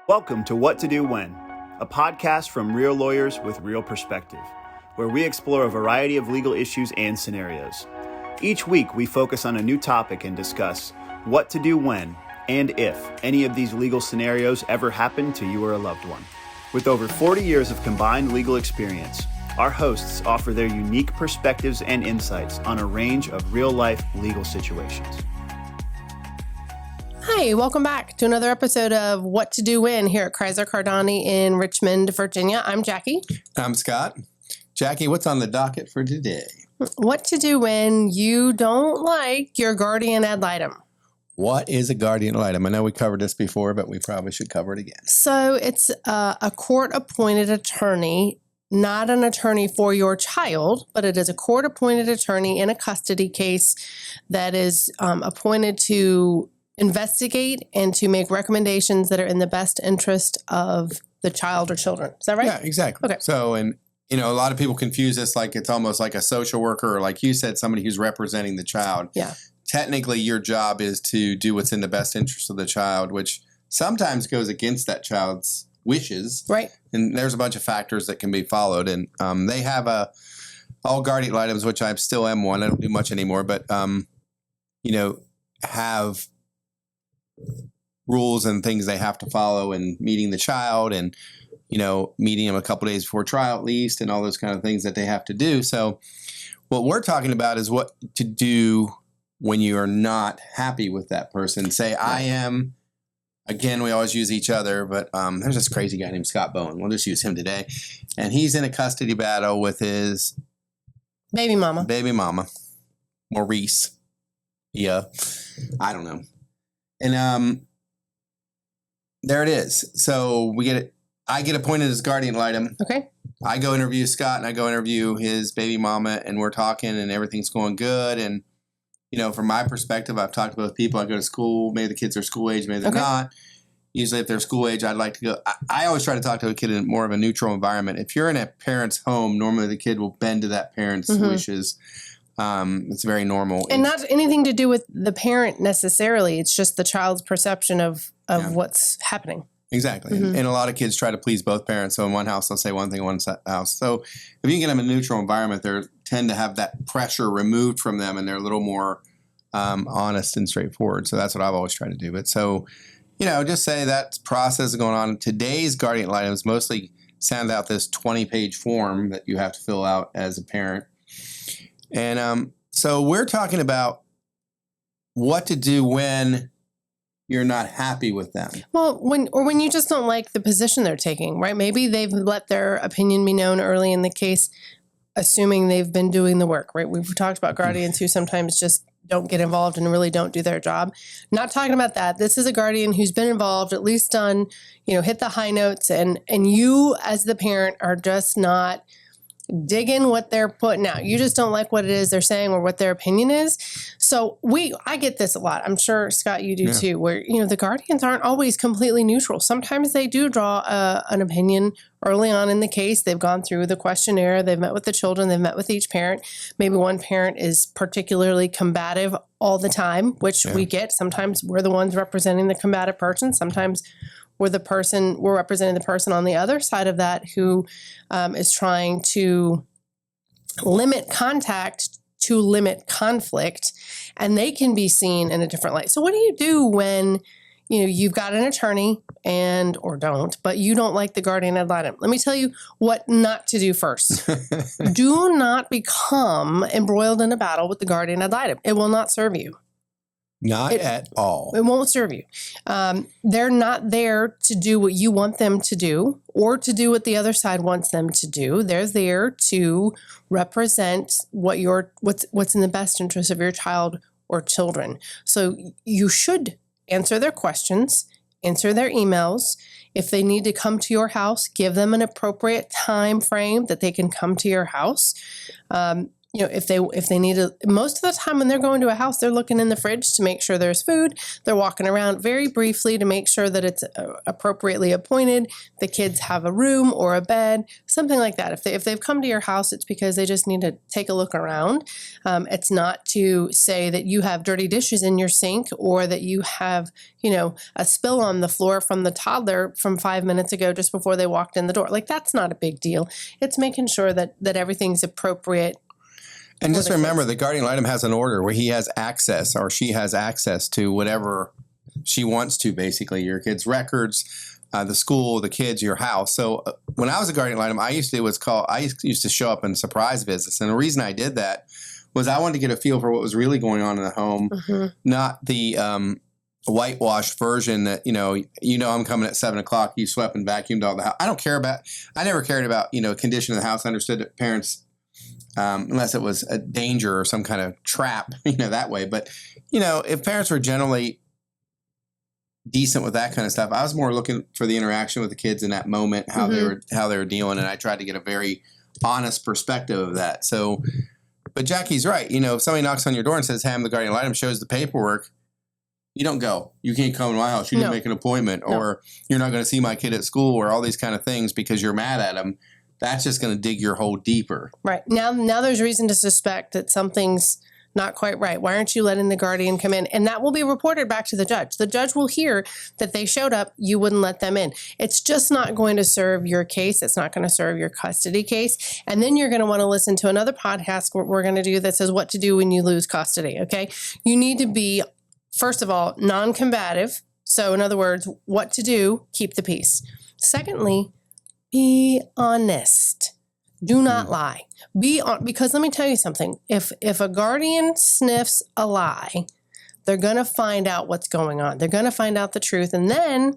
Welcome to What to Do When, a podcast from real lawyers with real perspective, where we explore a variety of legal issues and scenarios. Each week, we focus on a new topic and discuss what to do when and if any of these legal scenarios ever happen to you or a loved one. With over 40 years of combined legal experience, our hosts offer their unique perspectives and insights on a range of real-life legal situations. Hi, welcome back to another episode of What to Do When here at Critzer Cardani in Richmond, Virginia. I'm Jackie. I'm Scott. Jackie, what's on the docket for today? What to do when you don't like your Guardian Ad Litem. What is a Guardian Ad Litem? I know we covered this before, but we probably should cover it again. So it's a court-appointed attorney, not an attorney for your child, but it is a court-appointed attorney in a custody case that is appointed to investigate and to make recommendations that are in the best interest of the child or children. Is that right? Yeah, exactly. Okay. So, and a lot of people confuse this like it's almost like a social worker or like you said, somebody who's representing the child. Yeah. Technically, your job is to do what's in the best interest of the child, which sometimes goes against that child's wishes. Right. And there's a bunch of factors that can be followed. And they have all Guardian Ad Litems, which I still am one. I don't do much anymore, but, have rules and things they have to follow and meeting the child and, meeting them a couple days before trial at least and all those kind of things that they have to do. So what we're talking about is what to do when you are not happy with that person. Say, I am, again, we always use each other, but there's this crazy guy named Scott Bowen. We'll just use him today. And he's in a custody battle with his baby mama, Maurice. Yeah. I don't know. And there it is. So I get appointed as Guardian Ad Litem. Okay. I go interview Scott and I go interview his baby mama and we're talking and everything's going good. And, from my perspective, I've talked to both people. I go to school. Maybe the kids are school age, maybe they're not. Usually if they're school age, I'd like to go. I always try to talk to a kid in more of a neutral environment. If you're in a parent's home, normally the kid will bend to that parent's wishes. It's very normal. And not anything to do with the parent necessarily. It's just the child's perception of what's happening. Exactly. And a lot of kids try to please both parents. So in one house, they'll say one thing, in one house. So if you can get them in a neutral environment, they tend to have that pressure removed from them and they're a little more honest and straightforward. So that's what I've always tried to do. But so, just say that process is going on. Today's Guardian Ad Litem is mostly send out this 20-page form that you have to fill out as a parent. And so we're talking about what to do when you're not happy with them. Well, when you just don't like the position they're taking, right? Maybe they've let their opinion be known early in the case, assuming they've been doing the work, right? We've talked about guardians who sometimes just don't get involved and really don't do their job. Not talking about that. This is a guardian who's been involved, at least done, hit the high notes, and you as the parent are just not digging what they're putting out. You just don't like what it is they're saying or what their opinion is. So I get this a lot. I'm sure, Scott, you do too, where, the guardians aren't always completely neutral. Sometimes they do draw an opinion early on in the case. They've gone through the questionnaire. They've met with the children. They've met with each parent. Maybe one parent is particularly combative all the time, which we get. Sometimes we're the ones representing the combative person. Sometimes we're representing the person on the other side of that who is trying to limit contact to limit conflict, and they can be seen in a different light. So what do you do when, you've got an attorney or don't, but you don't like the Guardian Ad Litem? Let me tell you what not to do first. Do not become embroiled in a battle with the Guardian Ad Litem. It will not serve you. Not at all. It won't serve you. They're not there to do what you want them to do or to do what the other side wants them to do. They're there to represent what's in the best interest of your child or children. So you should answer their questions, answer their emails. If they need to come to your house, give them an appropriate time frame that they can come to your house. You know, if they need to, most of the time when they're going to a house, they're looking in the fridge to make sure there's food. They're walking around very briefly to make sure that it's appropriately appointed. The kids have a room or a bed, something like that. If they've come to your house, it's because they just need to take a look around. It's not to say that you have dirty dishes in your sink or that you have, you know, a spill on the floor from the toddler from 5 minutes ago just before they walked in the door. Like, that's not a big deal. It's making sure that everything's appropriate. And just remember, the guardian ad litem has an order where he has access or she has access to whatever she wants to, basically, your kids' records, the school, the kids, your house. So when I was a guardian ad litem, I used to show up in surprise visits. And the reason I did that was I wanted to get a feel for what was really going on in the home, not the whitewashed version that, I'm coming at 7 o'clock, you swept and vacuumed all the house. I never cared about, condition of the house. I understood that parents, unless it was a danger or some kind of trap, that way. But, if parents were generally decent with that kind of stuff, I was more looking for the interaction with the kids in that moment, how they were dealing. And I tried to get a very honest perspective of that. So, but Jackie's right. If somebody knocks on your door and says, hey, I'm the guardian ad litem, shows the paperwork, you don't go. You can't come to my house. You didn't make an appointment, or you're not going to see my kid at school, or all these kind of things because you're mad at them. That's just going to dig your hole deeper. Right. Now there's reason to suspect that something's not quite right. Why aren't you letting the guardian come in? And that will be reported back to the judge. The judge will hear that they showed up, you wouldn't let them in. It's just not going to serve your case. It's not going to serve your custody case. And then you're going to want to listen to another podcast we're going to do that says what to do when you lose custody, okay? You need to be, first of all, non-combative. So in other words, what to do, keep the peace. Secondly, be honest. Do not lie. Because let me tell you something. If a guardian sniffs a lie, they're going to find out what's going on. They're going to find out the truth. And then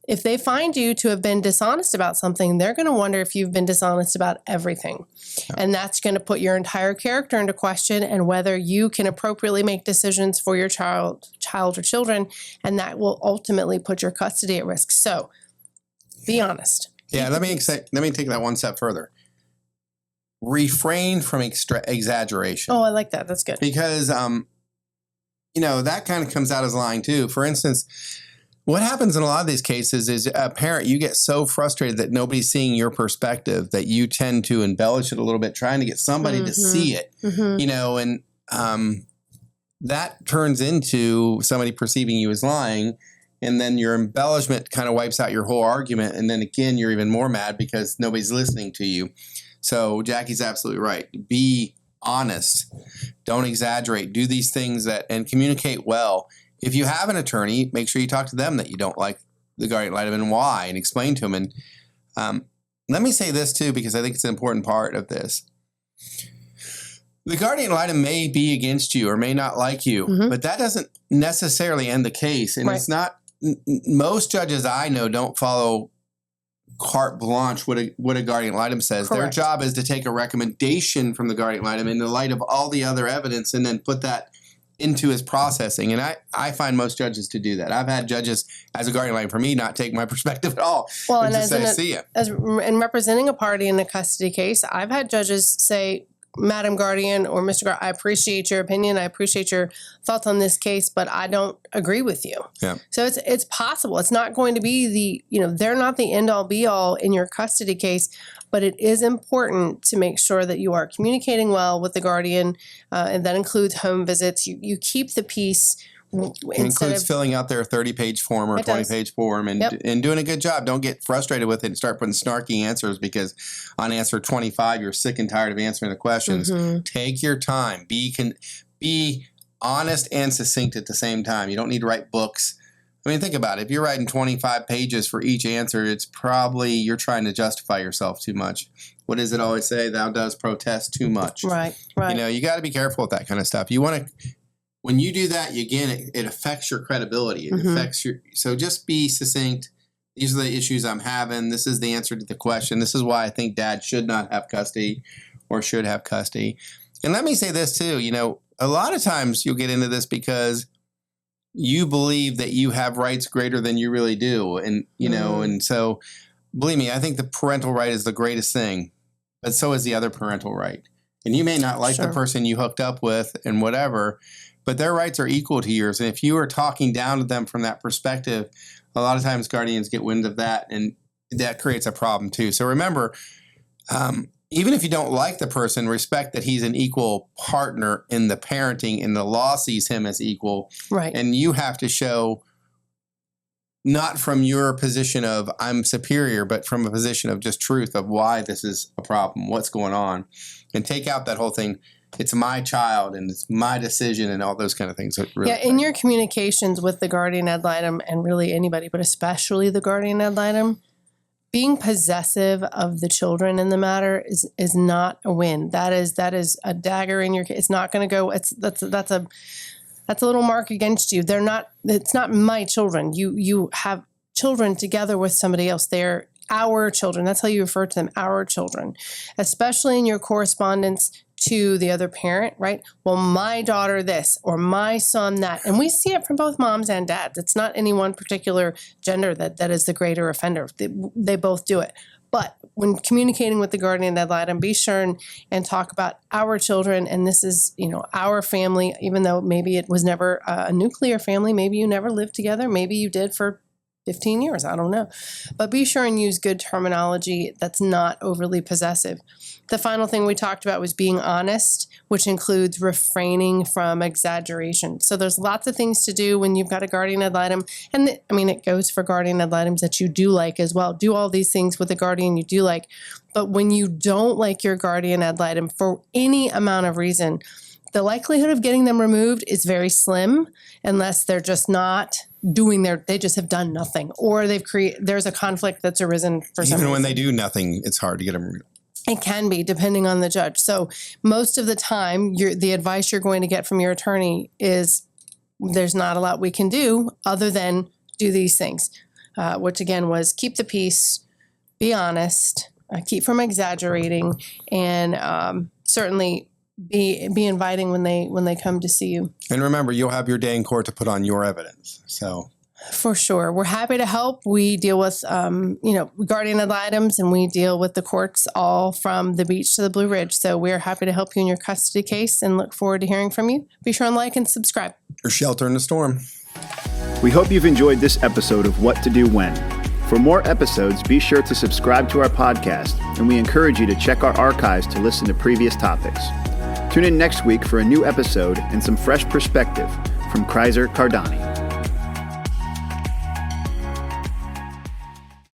if they find you to have been dishonest about something, they're going to wonder if you've been dishonest about everything. And that's going to put your entire character into question and whether you can appropriately make decisions for your child or children. And that will ultimately put your custody at risk. So be honest. Yeah, let me take that one step further. Refrain from exaggeration. Oh, I like that. That's good. Because, that kind of comes out as lying too. For instance, what happens in a lot of these cases is a parent, you get so frustrated that nobody's seeing your perspective that you tend to embellish it a little bit, trying to get somebody to see it, and that turns into somebody perceiving you as lying. And then your embellishment kind of wipes out your whole argument. And then again, you're even more mad because nobody's listening to you. So Jackie's absolutely right. Be honest. Don't exaggerate. Do these things and communicate well. If you have an attorney, make sure you talk to them that you don't like the guardian ad litem and why, and explain to them. And let me say this too, because I think it's an important part of this. The guardian ad litem may be against you or may not like you, but that doesn't necessarily end the case. And it's not. Most judges I know don't follow carte blanche what a guardian ad litem says. Correct. Their job is to take a recommendation from the guardian ad litem in the light of all the other evidence and then put that into his processing. And I find most judges to do that. I've had judges as a guardian ad litem for me not take my perspective at all. Well, and in representing a party in a custody case, I've had judges say, Madam Guardian or Mr. Guardian, I appreciate your opinion. I appreciate your thoughts on this case, but I don't agree with you. Yeah. So it's possible. It's not going to be they're not the end all be all in your custody case, but it is important to make sure that you are communicating well with the guardian, and that includes home visits. You keep the peace. It includes filling out their 30-page form or 20-page form and doing a good job. Don't get frustrated with it and start putting snarky answers because on answer 25, you're sick and tired of answering the questions. Take your time. Be honest and succinct at the same time. You don't need to write books. I mean, think about it. If you're writing 25 pages for each answer, it's probably you're trying to justify yourself too much. What does it always say? Thou dost protest too much. Right. You got to be careful with that kind of stuff. You want to... When you do that, it affects your credibility. It affects so just be succinct. These are the issues I'm having. This is the answer to the question. This is why I think dad should not have custody or should have custody. And let me say this too, a lot of times you'll get into this because you believe that you have rights greater than you really do. And, and so believe me, I think the parental right is the greatest thing, but so is the other parental right. And you may not like Sure. the person you hooked up with and whatever, but their rights are equal to yours. And if you are talking down to them from that perspective, a lot of times guardians get wind of that, and that creates a problem too. So remember, even if you don't like the person, respect that he's an equal partner in the parenting, and the law sees him as equal. Right. And you have to show, not from your position of I'm superior, but from a position of just truth of why this is a problem, what's going on, and take out that whole thing. It's my child and it's my decision and all those kind of things. Really in your communications with the Guardian Ad Litem, and really anybody, but especially the Guardian Ad Litem, being possessive of the children in the matter is not a win. That is a dagger in your. It's not going to go. That's a little mark against you. They're not. It's not my children. You have children together with somebody else. They're our children. That's how you refer to them, our children, especially in your correspondence to the other parent, right? Well, my daughter this, or my son that. And we see it from both moms and dads. It's not any one particular gender that is the greater offender. They both do it. But when communicating with the Guardian Ad Litem, be sure and talk about our children. And this is, our family, even though maybe it was never a nuclear family. Maybe you never lived together. Maybe you did for 15 years. I don't know. But be sure and use good terminology that's not overly possessive. The final thing we talked about was being honest, which includes refraining from exaggeration. So there's lots of things to do when you've got a Guardian Ad Litem. And it goes for Guardian Ad Litems that you do like as well. Do all these things with a guardian you do like. But when you don't like your Guardian Ad Litem for any amount of reason, the likelihood of getting them removed is very slim, unless they're just not doing they just have done nothing, or there's a conflict that's arisen for some reason. Even when they do nothing, it's hard to get them removed. It can be, depending on the judge. So most of the time, the advice you're going to get from your attorney is there's not a lot we can do other than do these things, which again was keep the peace, be honest, keep from exaggerating, and certainly be inviting when they come to see you. And remember, you'll have your day in court to put on your evidence. So for sure, we're happy to help. We deal with Guardian Ad Litems, and we deal with the courts all from the beach to the Blue Ridge. So we're happy to help you in your custody case, and look forward to hearing from you. Be sure and like and subscribe. Or shelter in the storm. We hope you've enjoyed this episode of What to Do When. For more episodes, be sure to subscribe to our podcast, and we encourage you to check our archives to listen to previous topics. Tune in next week for a new episode and some fresh perspective from Critzer Cardani.